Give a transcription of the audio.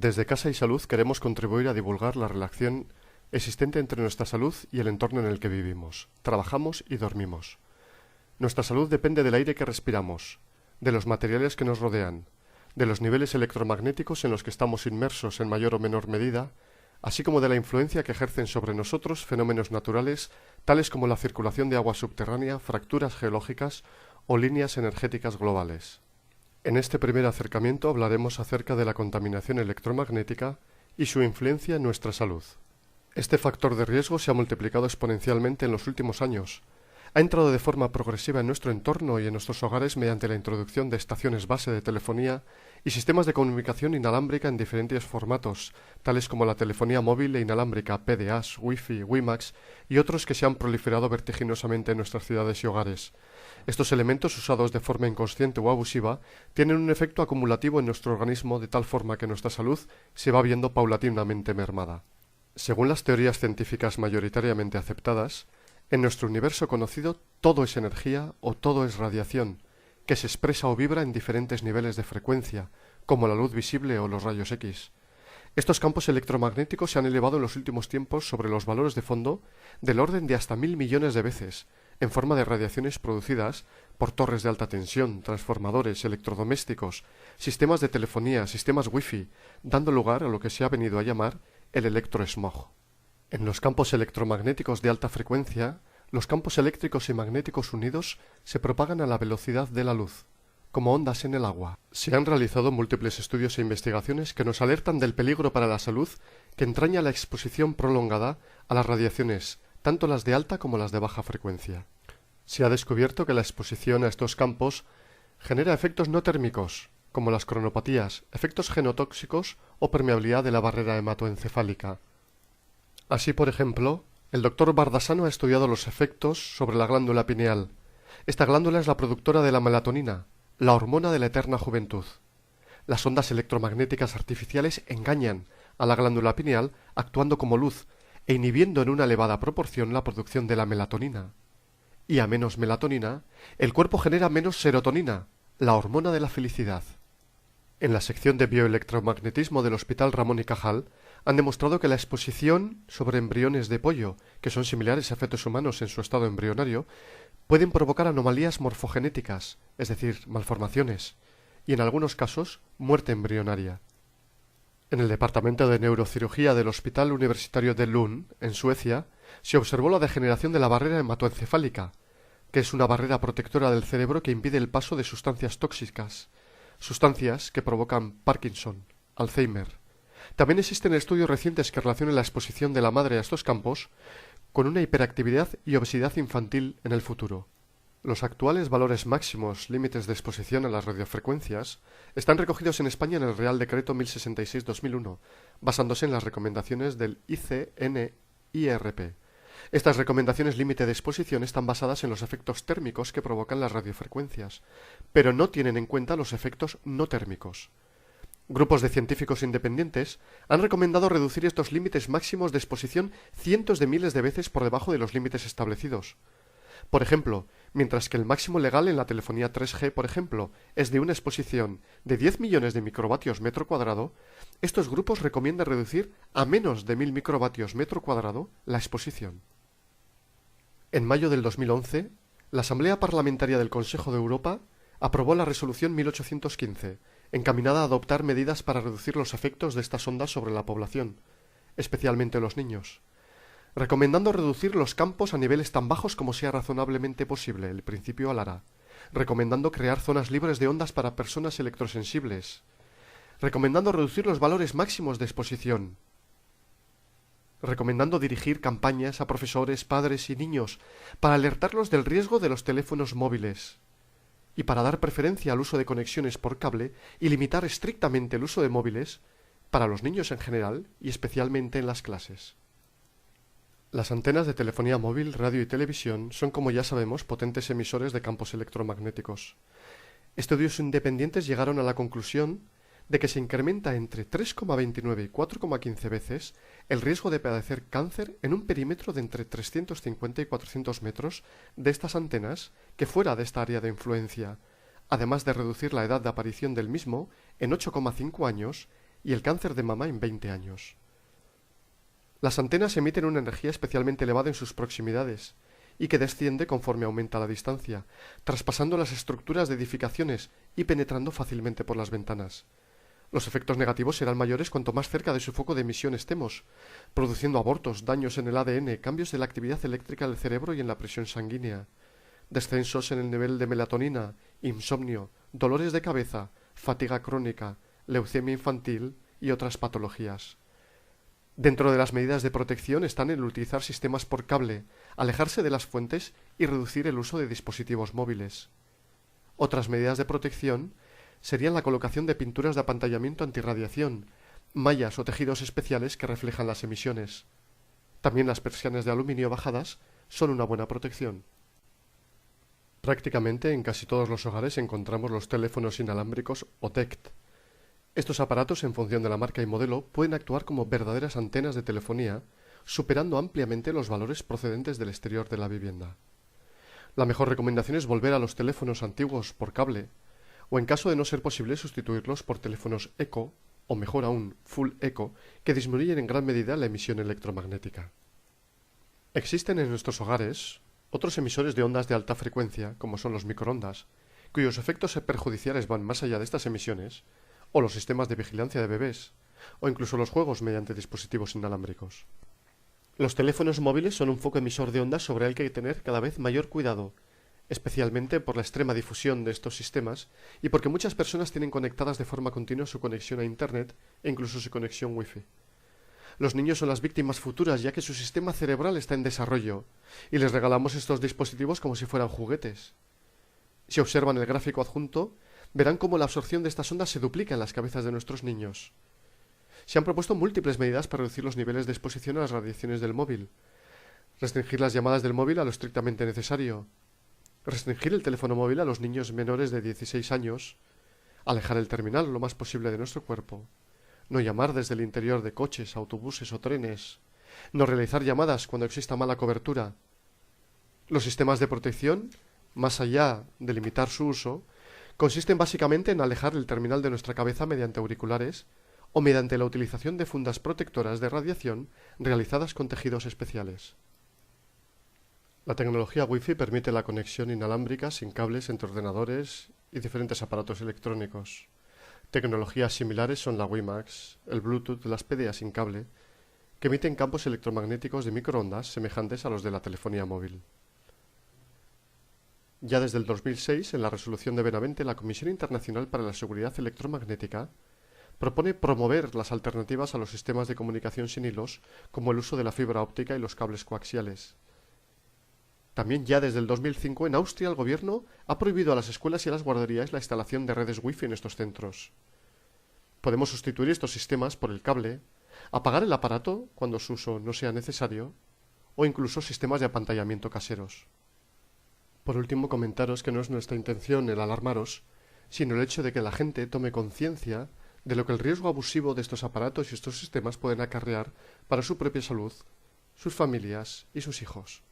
Desde Casa y Salud queremos contribuir a divulgar la relación existente entre nuestra salud y el entorno en el que vivimos, trabajamos y dormimos. Nuestra salud depende del aire que respiramos, de los materiales que nos rodean, de los niveles electromagnéticos en los que estamos inmersos en mayor o menor medida, así como de la influencia que ejercen sobre nosotros fenómenos naturales tales como la circulación de agua subterránea, fracturas geológicas o líneas energéticas globales. En este primer acercamiento hablaremos acerca de la contaminación electromagnética y su influencia en nuestra salud. Este factor de riesgo se ha multiplicado exponencialmente en los últimos años. Ha entrado de forma progresiva en nuestro entorno y en nuestros hogares mediante la introducción de estaciones base de telefonía y sistemas de comunicación inalámbrica en diferentes formatos, tales como la telefonía móvil e inalámbrica, PDAs, Wi-Fi, WiMAX y otros que se han proliferado vertiginosamente en nuestras ciudades y hogares. Estos elementos, usados de forma inconsciente o abusiva, tienen un efecto acumulativo en nuestro organismo de tal forma que nuestra salud se va viendo paulatinamente mermada. Según las teorías científicas mayoritariamente aceptadas, en nuestro universo conocido todo es energía o todo es radiación, que se expresa o vibra en diferentes niveles de frecuencia, como la luz visible o los rayos X. Estos campos electromagnéticos se han elevado en los últimos tiempos sobre los valores de fondo del orden de hasta 1.000 millones de veces, en forma de radiaciones producidas por torres de alta tensión, transformadores, electrodomésticos, sistemas de telefonía, sistemas Wi-Fi, dando lugar a lo que se ha venido a llamar el electrosmog. En los campos electromagnéticos de alta frecuencia, los campos eléctricos y magnéticos unidos se propagan a la velocidad de la luz, como ondas en el agua. Se han realizado múltiples estudios e investigaciones que nos alertan del peligro para la salud que entraña la exposición prolongada a las radiaciones, tanto las de alta como las de baja frecuencia. Se ha descubierto que la exposición a estos campos genera efectos no térmicos, como las cronopatías, efectos genotóxicos o permeabilidad de la barrera hematoencefálica. Así, por ejemplo, el doctor Bardasano ha estudiado los efectos sobre la glándula pineal. Esta glándula es la productora de la melatonina, la hormona de la eterna juventud. Las ondas electromagnéticas artificiales engañan a la glándula pineal actuando como luz e inhibiendo en una elevada proporción la producción de la melatonina. Y a menos melatonina, el cuerpo genera menos serotonina, la hormona de la felicidad. En la sección de bioelectromagnetismo del Hospital Ramón y Cajal han demostrado que la exposición sobre embriones de pollo, que son similares a fetos humanos en su estado embrionario, pueden provocar anomalías morfogenéticas, es decir, malformaciones, y en algunos casos muerte embrionaria. En el departamento de neurocirugía del Hospital Universitario de Lund, en Suecia, se observó la degeneración de la barrera hematoencefálica, que es una barrera protectora del cerebro que impide el paso de sustancias tóxicas, sustancias que provocan Parkinson, Alzheimer. También existen estudios recientes que relacionan la exposición de la madre a estos campos con una hiperactividad y obesidad infantil en el futuro. Los actuales valores máximos límites de exposición a las radiofrecuencias están recogidos en España en el Real Decreto 1066/2001, basándose en las recomendaciones del ICNIRP. Estas recomendaciones límite de exposición están basadas en los efectos térmicos que provocan las radiofrecuencias, pero no tienen en cuenta los efectos no térmicos. Grupos de científicos independientes han recomendado reducir estos límites máximos de exposición cientos de miles de veces por debajo de los límites establecidos. Por ejemplo, mientras que el máximo legal en la telefonía 3G, por ejemplo, es de una exposición de 10 millones de microvatios metro cuadrado, estos grupos recomiendan reducir a menos de 1.000 microvatios metro cuadrado la exposición. En mayo del 2011, la Asamblea Parlamentaria del Consejo de Europa aprobó la Resolución 1815, encaminada a adoptar medidas para reducir los efectos de estas ondas sobre la población, especialmente los niños, recomendando reducir los campos a niveles tan bajos como sea razonablemente posible, el principio Alara, recomendando crear zonas libres de ondas para personas electrosensibles, recomendando reducir los valores máximos de exposición, recomendando dirigir campañas a profesores, padres y niños para alertarlos del riesgo de los teléfonos móviles y para dar preferencia al uso de conexiones por cable y limitar estrictamente el uso de móviles para los niños en general y especialmente en las clases. Las antenas de telefonía móvil, radio y televisión son, como ya sabemos, potentes emisores de campos electromagnéticos. Estudios independientes llegaron a la conclusión de que se incrementa entre 3,29 y 4,15 veces el riesgo de padecer cáncer en un perímetro de entre 350 y 400 metros de estas antenas que fuera de esta área de influencia, además de reducir la edad de aparición del mismo en 8,5 años y el cáncer de mama en 20 años. Las antenas emiten una energía especialmente elevada en sus proximidades y que desciende conforme aumenta la distancia, traspasando las estructuras de edificaciones y penetrando fácilmente por las ventanas. Los efectos negativos serán mayores cuanto más cerca de su foco de emisión estemos, produciendo abortos, daños en el ADN, cambios de la actividad eléctrica del cerebro y en la presión sanguínea, descensos en el nivel de melatonina, insomnio, dolores de cabeza, fatiga crónica, leucemia infantil y otras patologías. Dentro de las medidas de protección están el utilizar sistemas por cable, alejarse de las fuentes y reducir el uso de dispositivos móviles. Otras medidas de protección serían la colocación de pinturas de apantallamiento antirradiación, mallas o tejidos especiales que reflejan las emisiones. También las persianas de aluminio bajadas son una buena protección. Prácticamente en casi todos los hogares encontramos los teléfonos inalámbricos o TECT. Estos aparatos, en función de la marca y modelo, pueden actuar como verdaderas antenas de telefonía, superando ampliamente los valores procedentes del exterior de la vivienda. La mejor recomendación es volver a los teléfonos antiguos por cable, o en caso de no ser posible sustituirlos por teléfonos eco, o mejor aún, full eco, que disminuyen en gran medida la emisión electromagnética. Existen en nuestros hogares otros emisores de ondas de alta frecuencia, como son los microondas, cuyos efectos perjudiciales van más allá de estas emisiones, o los sistemas de vigilancia de bebés, o incluso los juegos mediante dispositivos inalámbricos. Los teléfonos móviles son un foco emisor de ondas sobre el que hay que tener cada vez mayor cuidado, especialmente por la extrema difusión de estos sistemas y porque muchas personas tienen conectadas de forma continua su conexión a Internet e incluso su conexión Wi-Fi. Los niños son las víctimas futuras ya que su sistema cerebral está en desarrollo y les regalamos estos dispositivos como si fueran juguetes. Si observan el gráfico adjunto, verán cómo la absorción de estas ondas se duplica en las cabezas de nuestros niños. Se han propuesto múltiples medidas para reducir los niveles de exposición a las radiaciones del móvil. Restringir las llamadas del móvil a lo estrictamente necesario. Restringir el teléfono móvil a los niños menores de 16 años. Alejar el terminal lo más posible de nuestro cuerpo. No llamar desde el interior de coches, autobuses o trenes. No realizar llamadas cuando exista mala cobertura. Los sistemas de protección, más allá de limitar su uso, consisten básicamente en alejar el terminal de nuestra cabeza mediante auriculares o mediante la utilización de fundas protectoras de radiación realizadas con tejidos especiales. La tecnología Wi-Fi permite la conexión inalámbrica sin cables entre ordenadores y diferentes aparatos electrónicos. Tecnologías similares son la WiMAX, el Bluetooth, las PDA sin cable, que emiten campos electromagnéticos de microondas semejantes a los de la telefonía móvil. Ya desde el 2006, en la resolución de Benavente, la Comisión Internacional para la Seguridad Electromagnética propone promover las alternativas a los sistemas de comunicación sin hilos, como el uso de la fibra óptica y los cables coaxiales. También ya desde el 2005, en Austria, el gobierno ha prohibido a las escuelas y a las guarderías la instalación de redes Wi-Fi en estos centros. Podemos sustituir estos sistemas por el cable, apagar el aparato cuando su uso no sea necesario, o incluso sistemas de apantallamiento caseros. Por último, comentaros que no es nuestra intención el alarmaros, sino el hecho de que la gente tome conciencia de lo que el riesgo abusivo de estos aparatos y estos sistemas pueden acarrear para su propia salud, sus familias y sus hijos.